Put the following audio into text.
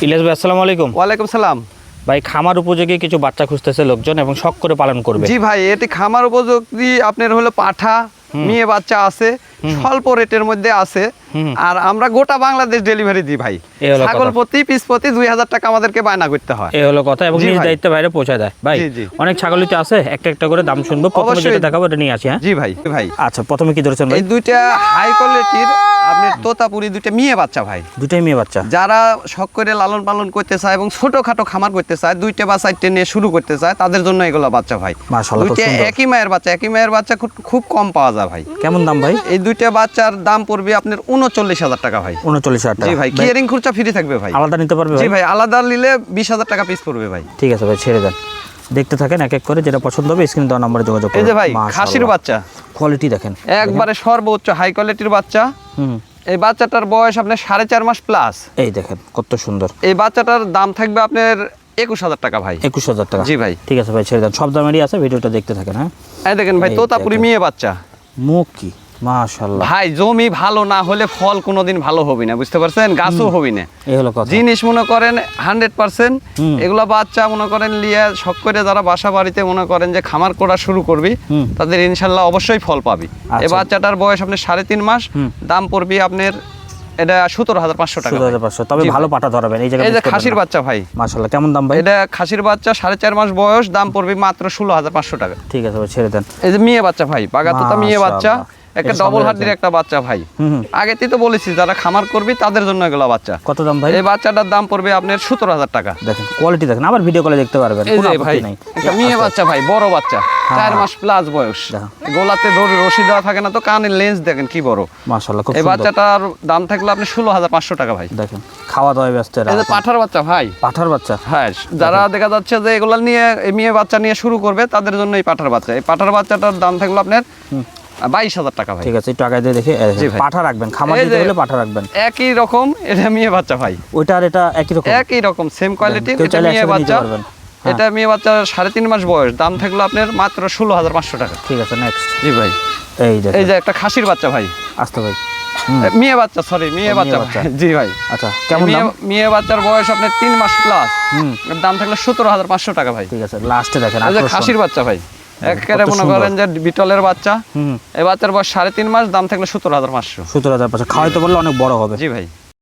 ইলিয়াস ভাই আসসালামু আলাইকুম। ওয়ালাইকুম সালাম। ভাই খামার উপযোগী কিছু বাচ্চা খুঁজতেছে লোকজন এবং শখ করে পালন করবে। জি ভাই, এটি খামার উপযোগী আপনার হলো পাঠা মেয়ে বাচ্চা আছে, স্বল্প রেটের মধ্যে আছে। আর আমরা গোটা বাংলাদেশ ডেলিভারি দিই ভাই। ছাগল প্রতি পিস প্রতি 2000 টাকা আমাদেরকে বায়না করতে হয়। এই হলো কথা, এবং নিজ দায়িত্বে বাইরে পৌঁছায় দেয়। ভাই অনেক ছাগলিতে আছে, একটা একটা করে দাম শুনবো। প্রথমে যেটা দেখাবো এটা নিয়ে আসি। হ্যাঁ জি ভাই। ভাই আচ্ছা, প্রথমে কি ধরেছেন ভাই? এই দুইটা হাই কোয়ালিটির আপনার তোতাপুরি দুইটা মেয়ে বাচ্চা ভাই। দুটাই মেয়ে বাচ্চা। যারা শখ করে লালন পালন করতে চায় এবং ছোটখাটো খামার করতে চায়, দুইটা বা চারটে নিয়ে শুরু করতে চায়, তাদের জন্য এগুলো বাচ্চা ভাই। মাশাআল্লাহ, দুইটা একই মায়ের বাচ্চা, একই মায়ের বাচ্চা খুব কম পাওয়া যায় ভাই। কেমন দাম ভাই? এই দুইটা বাচ্চার দাম পড়বে আপনার 39,000 টাকা ভাই। 39,000 টাকা। জি ভাই, কেয়ারিং খরচা ফ্রি থাকবে ভাই। আলাদা নিতে পারবে জি ভাই, আলাদা নিলে 20,000 টাকা পিস পড়বে ভাই। ঠিক আছে ভাই, ছেড়ে দেন, দেখতে থাকেন এক এক করে, যেটা পছন্দ হবে স্ক্রিনে দেওয়া নম্বরে যোগাযোগ করুন। এই যে ভাই খাসির বাচ্চা, কোয়ালিটি দেখেন একবারে সর্বোচ্চ হাই কোয়ালিটির বাচ্চা। এই বাচ্চাটার বয়স আপনার 4.5 মাস প্লাস। এই দেখেন কত সুন্দর। এই বাচ্চাটার দাম থাকবে আপনার 21,000 টাকা ভাই। 21,000 টাকা। জি ভাই। ঠিক আছে ভাই, ছেড়ে দেন, সব দামেরই আছে, ভিডিওটা দেখতে থাকেন। হ্যাঁ এই দেখেন ভাই, তোতাপুরি মেয়ে বাচ্চা। মুখ কি মাশাআল্লাহ ভাই, জমি ভালো না হলে ফল কোনোদিন ভালো হবে না, বুঝতে পারছেন? গাছও হবে না। এই হলো কথা। জিনিস মনে করেন 100%। এগুলা বাচ্চা মনে করেন লিয়ে শখ করে যারা বাসা বাড়িতে মনে করেন যে খামার করা শুরু করবি, তাদের ইনশাল্লাহ অবশ্যই ফল পাবি। এই বাচ্চাটার বয়স আপনার 3.5 মাস, দাম পড়বে আপনার এটা 17,500 টাকা। 17,500। তবে ভালো পাটা ধরাবেন। এই যে খাসির বাচ্চা ভাই, মাশাআল্লাহ, কেমন দাম ভাই? এটা খাসির বাচ্চা 4.5 মাস বয়স, দাম পড়বে মাত্র 16,500 টাকা। ঠিক আছে ভাই, ছেড়ে দেন। এই যে মেয়ে বাচ্চা ভাই, বাগাতোতা মেয়ে বাচ্চা, একটা ডবল হাড্ডির একটা বাচ্চা ভাই। আগেতেই তো বলেছি যারা খামার করবি তাদের জন্য এগুলো বাচ্চা। কত দাম ভাই? এই বাচ্চাটার দাম পড়বে আপনার 17,000 টাকা। দেখেন কোয়ালিটি দেখেন, আবার ভিডিও কলে দেখতে পারবেন। এই যে ভাই একটা মেয়ে বাচ্চা ভাই, বড় বাচ্চা, 4 মাস প্লাস বয়স। গোলাতে রশি দেওয়া থাকে না তো, কানের লেন্স দেখেন কি বড়। মাশাআল্লাহ, খুব এই সুন্দর। বাচ্চাটার দাম থাকলে আপনি 16,500 টাকা ভাই। দেখেন খাওয়া দাওয়া ব্যস্ত। এই যে পাঠার বাচ্চা ভাই, পাঠার বাচ্চা। হ্যাঁ, যারা দেখা যাচ্ছে যে এগুলা নিয়ে এই মেয়ে বাচ্চা নিয়ে শুরু করবে তাদের জন্য এই পাঠার বাচ্চা। এই পাঠার বাচ্চাটার দাম থাকলো আপনার 22,000 টাকা ভাই। ঠিক আছে, একটু আগে দিয়ে দেখে পাঠা রাখবেন, খামার দিতে হলে পাঠা রাখবেন। একই রকম এটা মেয়ে বাচ্চা ভাই, ওইটা আর এটা একই রকম, একই রকম সেম কোয়ালিটির। এটা মেয়ে বাচ্চা, এটা মেয়ে বাচ্চা 3.5 মাস বয়স, দাম থাকলো আপনার মাত্র 16,500 টাকা। ঠিক আছে, নেক্সট। জি ভাই, এই যে একটা খাসির বাচ্চা ভাই। আসতে ভাই, মেয়ে বাচ্চা, সরি মেয়ে বাচ্চা। জি ভাই। আচ্ছা, কেমন দাম? মেয়ে বাচ্চার বয়স আপনার 3 মাস প্লাস, দাম থাকলো 17,500 টাকা ভাই। ঠিক আছে, লাস্টে দেখেন এই যে খাসির বাচ্চা ভাই, একেবারে মনে করেন যে বিটলের বাচ্চা। এই বাচ্চার বয়স 3.5 মাস, দাম থাকলো 17,500। 17,500। খাওয়াইতে বললে অনেক বড় হবে। জি ভাই।